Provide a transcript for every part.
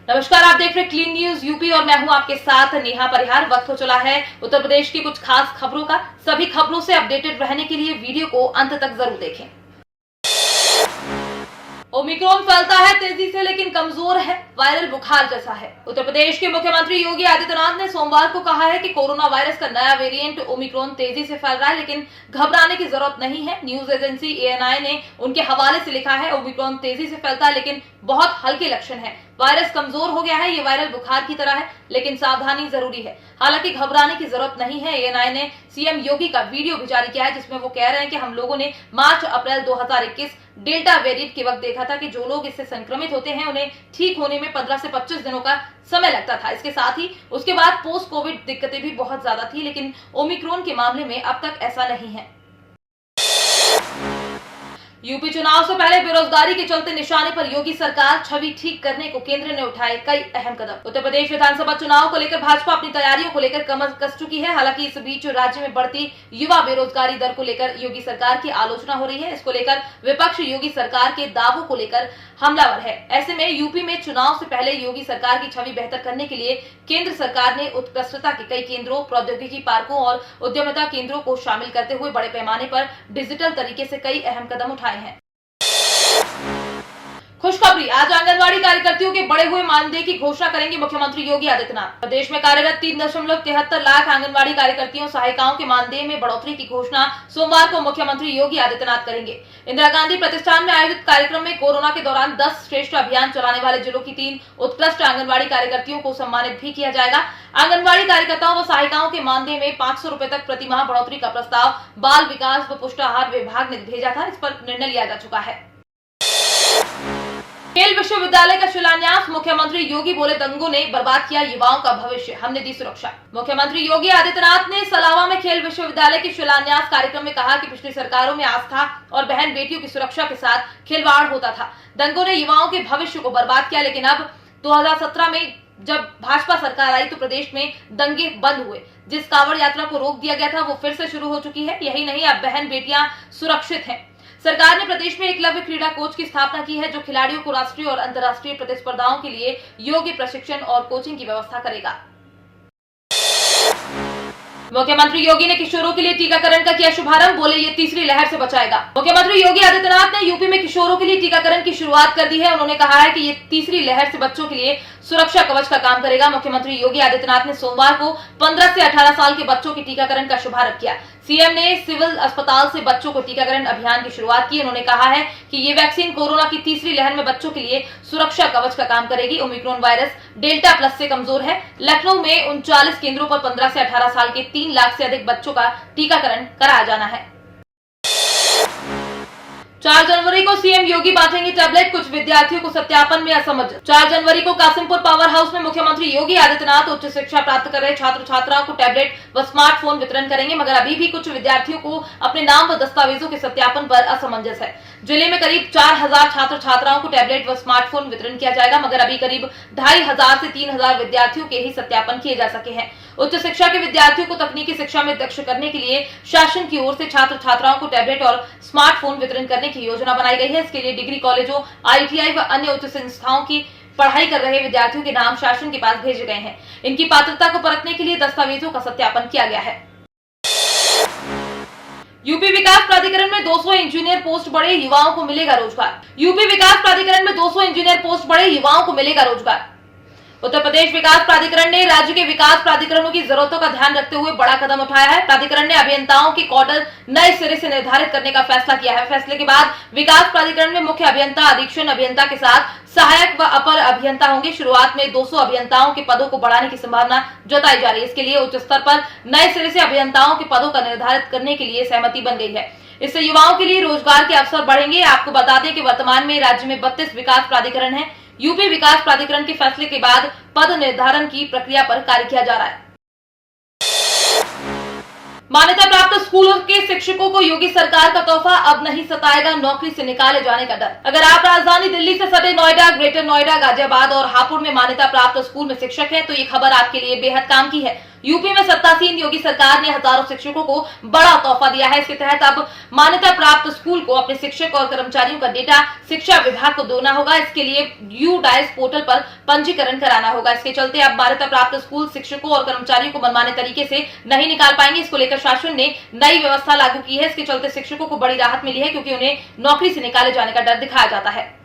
नमस्कार, आप देख रहे हैं क्लीन न्यूज यूपी और मैं हूं आपके साथ नेहा परिहार। वक्त हो चला है उत्तर प्रदेश की कुछ खास खबरों का। सभी खबरों से अपडेटेड रहने के लिए वीडियो को अंत तक जरूर देखें। ओमिक्रॉन फैलता है तेजी से लेकिन कमजोर है, वायरल बुखार जैसा है। उत्तर प्रदेश के मुख्यमंत्री योगी आदित्यनाथ ने सोमवार को कहा है कि कोरोना वायरस का नया वेरिएंट ओमिक्रॉन तेजी से फैल रहा है, लेकिन घबराने की जरूरत नहीं है। न्यूज एजेंसी ANI ने उनके हवाले से लिखा है, ओमिक्रॉन तेजी से फैलता है लेकिन बहुत हल्के लक्षण है। वायरस कमजोर हो गया है, ये वायरल बुखार की तरह है, लेकिन सावधानी जरूरी है। हालांकि घबराने की जरूरत नहीं है। ANI ने CM योगी का वीडियो भी जारी किया है, जिसमें वो कह रहे हैं कि हम लोगों ने मार्च-अप्रैल 2021 डेल्टा वेरिएंट के वक्त देखा था कि जो लोग इससे संक्रमित होते हैं उन्हें ठीक होने में 15 से 25 दिनों का समय लगता था। इसके साथ ही उसके बाद पोस्ट कोविड दिक्कतें भी बहुत ज्यादा थी, लेकिन ओमिक्रॉन के मामले में अब तक ऐसा नहीं है। यूपी चुनाव से पहले बेरोजगारी के चलते निशाने पर योगी सरकार छवि ठीक करने को केंद्र ने उठाए कई अहम कदम। उत्तर प्रदेश विधानसभा चुनाव को लेकर भाजपा अपनी तैयारियों को लेकर कमर कस चुकी है। हालांकि इस बीच राज्य में बढ़ती युवा बेरोजगारी दर को लेकर योगी सरकार की आलोचना हो रही है। इसको लेकर विपक्ष योगी सरकार के दावों को लेकर हमलावर है। ऐसे में यूपी में चुनाव से पहले योगी सरकार की छवि बेहतर करने के लिए केंद्र सरकार ने उत्कृष्टता के कई केंद्रों, प्रौद्योगिकी पार्कों और उद्यमिता केंद्रों को शामिल करते हुए बड़े पैमाने पर डिजिटल तरीके से कई अहम कदम उठाए हैं। खुशखबरी, आज आंगनवाड़ी कार्यकर्तियों के बढ़े हुए मानदेय की घोषणा करेंगे मुख्यमंत्री योगी आदित्यनाथ। प्रदेश में कार्यरत 3.73 लाख आंगनवाड़ी कार्यकर्तियों सहायिकाओं के मानदेय में बढ़ोतरी की घोषणा सोमवार को मुख्यमंत्री योगी आदित्यनाथ करेंगे। इंदिरा गांधी प्रतिष्ठान में आयोजित कार्यक्रम में कोरोना के दौरान 10 श्रेष्ठ अभियान चलाने वाले जिलों की 3 उत्कृष्ट आंगनवाड़ी कार्यकर्तियों को सम्मानित भी किया जाएगा। आंगनवाड़ी कार्यकर्ताओं व सहायिकाओं के मानदेय में 500 रुपए तक प्रति माह बढ़ोतरी का प्रस्ताव बाल विकास व पुष्टाहार विभाग ने भेजा था। इस पर निर्णय लिया जा चुका है। खेल विश्वविद्यालय का शिलान्यास, मुख्यमंत्री योगी बोले, दंगों ने बर्बाद किया युवाओं का भविष्य, हमने दी सुरक्षा। मुख्यमंत्री योगी आदित्यनाथ ने सलावा में खेल विश्वविद्यालय के शिलान्यास कार्यक्रम में कहा कि पिछली सरकारों में आस्था और बहन बेटियों की सुरक्षा के साथ खिलवाड़ होता था। दंगों ने युवाओं के भविष्य को बर्बाद किया, लेकिन अब 2017 में जब भाजपा सरकार आई तो प्रदेश में दंगे बंद हुए। जिस कांवड़ यात्रा को रोक दिया गया था वो फिर से शुरू हो चुकी है। यही नहीं, अब बहन बेटियां सुरक्षित हैं। सरकार ने प्रदेश में एकलव्य क्रीड़ा कोच की स्थापना की है, जो खिलाड़ियों को राष्ट्रीय और अंतर्राष्ट्रीय प्रतिस्पर्धाओं के लिए योग्य प्रशिक्षण और कोचिंग की व्यवस्था करेगा। मुख्यमंत्री योगी ने किशोरों के लिए टीकाकरण का किया शुभारंभ, बोले ये तीसरी लहर से बचाएगा। मुख्यमंत्री योगी आदित्यनाथ ने यूपी में किशोरों के लिए टीकाकरण की शुरुआत कर दी है। उन्होंने कहा है कि ये तीसरी लहर से बच्चों के लिए सुरक्षा कवच का काम करेगा। मुख्यमंत्री योगी आदित्यनाथ ने सोमवार को 15 से 18 साल के बच्चों के टीकाकरण का शुभारंभ किया। CM ने सिविल अस्पताल से बच्चों को टीकाकरण अभियान की शुरुआत की। उन्होंने कहा है कि ये वैक्सीन कोरोना की तीसरी लहर में बच्चों के लिए सुरक्षा कवच का काम करेगी। ओमिक्रॉन वायरस डेल्टा प्लस से कमजोर है। लखनऊ में 39 केंद्रों पर 15 से 18 साल के 3 लाख से अधिक बच्चों का टीकाकरण कराया जाना है। 4 जनवरी को CM योगी बांटेंगे टैबलेट, कुछ विद्यार्थियों को सत्यापन में असमझ। 4 जनवरी को कासिमपुर पावर हाउस में मुख्यमंत्री योगी आदित्यनाथ उच्च शिक्षा प्राप्त कर रहे छात्र छात्राओं को टैबलेट व स्मार्टफोन वितरण करेंगे, मगर अभी भी कुछ विद्यार्थियों को अपने नाम व दस्तावेजों के सत्यापन पर असमंजस है। जिले में करीब 4000 छात्र छात्राओं को टैबलेट व स्मार्टफोन वितरण किया जाएगा, मगर अभी करीब 2500 से 3000 विद्यार्थियों के ही सत्यापन किए जा सके हैं। उच्च शिक्षा के विद्यार्थियों को तकनीकी शिक्षा में दक्ष करने के लिए शासन की ओर से छात्र छात्राओं को टैबलेट और स्मार्टफोन वितरण करने की योजना बनाई गई है। इसके लिए डिग्री कॉलेजों, ITI व अन्य उच्च संस्थाओं की पढ़ाई कर रहे विद्यार्थियों के नाम शासन के पास भेजे गए हैं। इनकी पात्रता को परखने के लिए दस्तावेजों का सत्यापन किया गया है। यूपी विकास प्राधिकरण में 200 इंजीनियर पोस्ट बढ़े, युवाओं को मिलेगा रोजगार। यूपी विकास प्राधिकरण में 200 इंजीनियर पोस्ट बढ़े, युवाओं को मिलेगा रोजगार। उत्तर प्रदेश विकास प्राधिकरण ने राज्य के विकास प्राधिकरणों की जरूरतों का ध्यान रखते हुए बड़ा कदम उठाया है। प्राधिकरण ने अभियंताओं के कॉडर नए सिरे से निर्धारित करने का फैसला किया है। फैसले के बाद विकास प्राधिकरण में मुख्य अभियंता, अधीक्षण अभियंता के साथ सहायक व अपर अभियंता होंगे। शुरुआत में 200 अभियंताओं के पदों को बढ़ाने की संभावना जताई जा रही है। इसके लिए उच्च स्तर पर नए सिरे से अभियंताओं के पदों का निर्धारित करने के लिए सहमति बन गई है। इससे युवाओं के लिए रोजगार के अवसर बढ़ेंगे। आपको बता दें कि वर्तमान में राज्य में 32 विकास प्राधिकरण है। यूपी विकास प्राधिकरण के फैसले के बाद पद निर्धारण की प्रक्रिया पर कार्य किया जा रहा है। मान्यता प्राप्त स्कूलों के शिक्षकों को योगी सरकार का तोहफा, अब नहीं सताएगा नौकरी से निकाले जाने का डर। अगर आप राजधानी दिल्ली से सटे नोएडा, ग्रेटर नोएडा, गाजियाबाद और हापुड़ में मान्यता प्राप्त स्कूल में शिक्षक हैं, तो ये खबर आपके लिए बेहद काम की है। यूपी में सत्तासीन योगी सरकार ने हजारों शिक्षकों को बड़ा तोहफा दिया है। इसके तहत अब मान्यता प्राप्त स्कूल को अपने शिक्षक और कर्मचारियों का डेटा शिक्षा विभाग को देना होगा। इसके लिए UDAIS पोर्टल पर पंजीकरण कराना होगा। इसके चलते अब मान्यता प्राप्त स्कूल शिक्षकों और कर्मचारियों को मनमाने तरीके से नहीं निकाल पाएंगे। इसको लेकर शासन ने नई व्यवस्था लागू की है। इसके चलते शिक्षकों को बड़ी राहत मिली है, क्योंकि उन्हें नौकरी से निकाले जाने का डर दिखाया जाता है।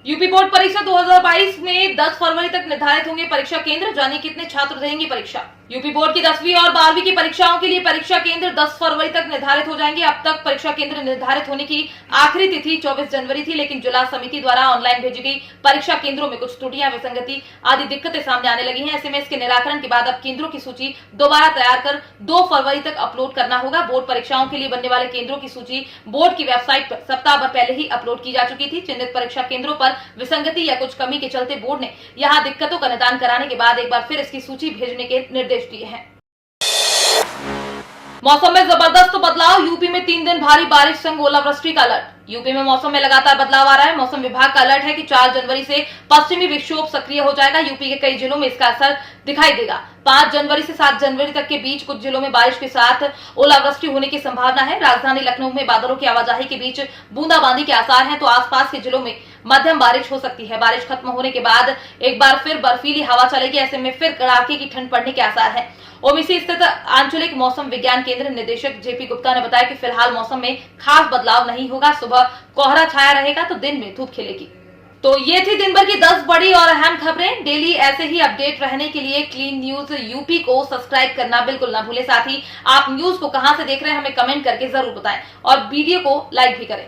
यूपी बोर्ड परीक्षा 2022 में 10 फरवरी तक निर्धारित होंगे परीक्षा केंद्र। जानिए कितने छात्र देंगे परीक्षा। यूपी बोर्ड की 10वीं और 12वीं की परीक्षाओं के लिए परीक्षा केंद्र 10 फरवरी तक निर्धारित हो जाएंगे। अब तक परीक्षा केंद्र निर्धारित होने की आखिरी तिथि 24 जनवरी थी, लेकिन जिला समिति द्वारा ऑनलाइन भेजी गई परीक्षा केंद्रों में कुछ त्रुटियां, विसंगति आदि दिक्कतें सामने आने लगी हैं। ऐसे में इसके निराकरण के बाद अब केंद्रों की सूची दोबारा तैयार कर 2 फरवरी तक अपलोड करना होगा। बोर्ड परीक्षाओं के लिए बनने वाले केंद्रों की सूची बोर्ड की वेबसाइट पर सप्ताह भर पहले ही अपलोड की जा चुकी थी। चिन्हित परीक्षा केंद्रों पर विसंगति या कुछ कमी के चलते बोर्ड ने यहां दिक्कतों का निदान कराने के बाद एक बार फिर इसकी सूची भेजने के निर्देश दिए हैं। मौसम में जबरदस्त बदलाव। यूपी में 3 दिन भारी बारिश संग ओलावृष्टि का अलर्ट। यूपी में मौसम में लगातार बदलाव आ रहा है। मौसम विभाग का अलर्ट है कि 4 जनवरी से पश्चिमी विक्षोभ सक्रिय हो जाएगा। यूपी के कई जिलों में इसका असर दिखाई देगा। 5 जनवरी से 7 जनवरी तक के बीच कुछ जिलों में बारिश के साथ ओलावृष्टि होने की संभावना है। राजधानी लखनऊ में बादलों की आवाजाही के बीच बूंदाबांदी के आसार हैं, तो आसपास के जिलों में मध्यम बारिश हो सकती है। बारिश खत्म होने के बाद एक बार फिर बर्फीली हवा चलेगी। ऐसे में फिर कड़ाके की ठंड पड़ने के आसार हैं। ओबीसी स्थित आंचलिक मौसम विज्ञान केंद्र निदेशक जेपी गुप्ता ने बताया कि फिलहाल मौसम में खास बदलाव नहीं होगा। सुबह कोहरा छाया रहेगा तो दिन में धूप खिलेगी। तो ये थी दिन भर की 10 बड़ी और अहम खबरें। डेली ऐसे ही अपडेट रहने के लिए क्लीन न्यूज यूपी को सब्सक्राइब करना बिल्कुल ना भूलें। साथ ही आप न्यूज को कहां से देख रहे हैं हमें कमेंट करके जरूर बताएं और वीडियो को लाइक भी करें।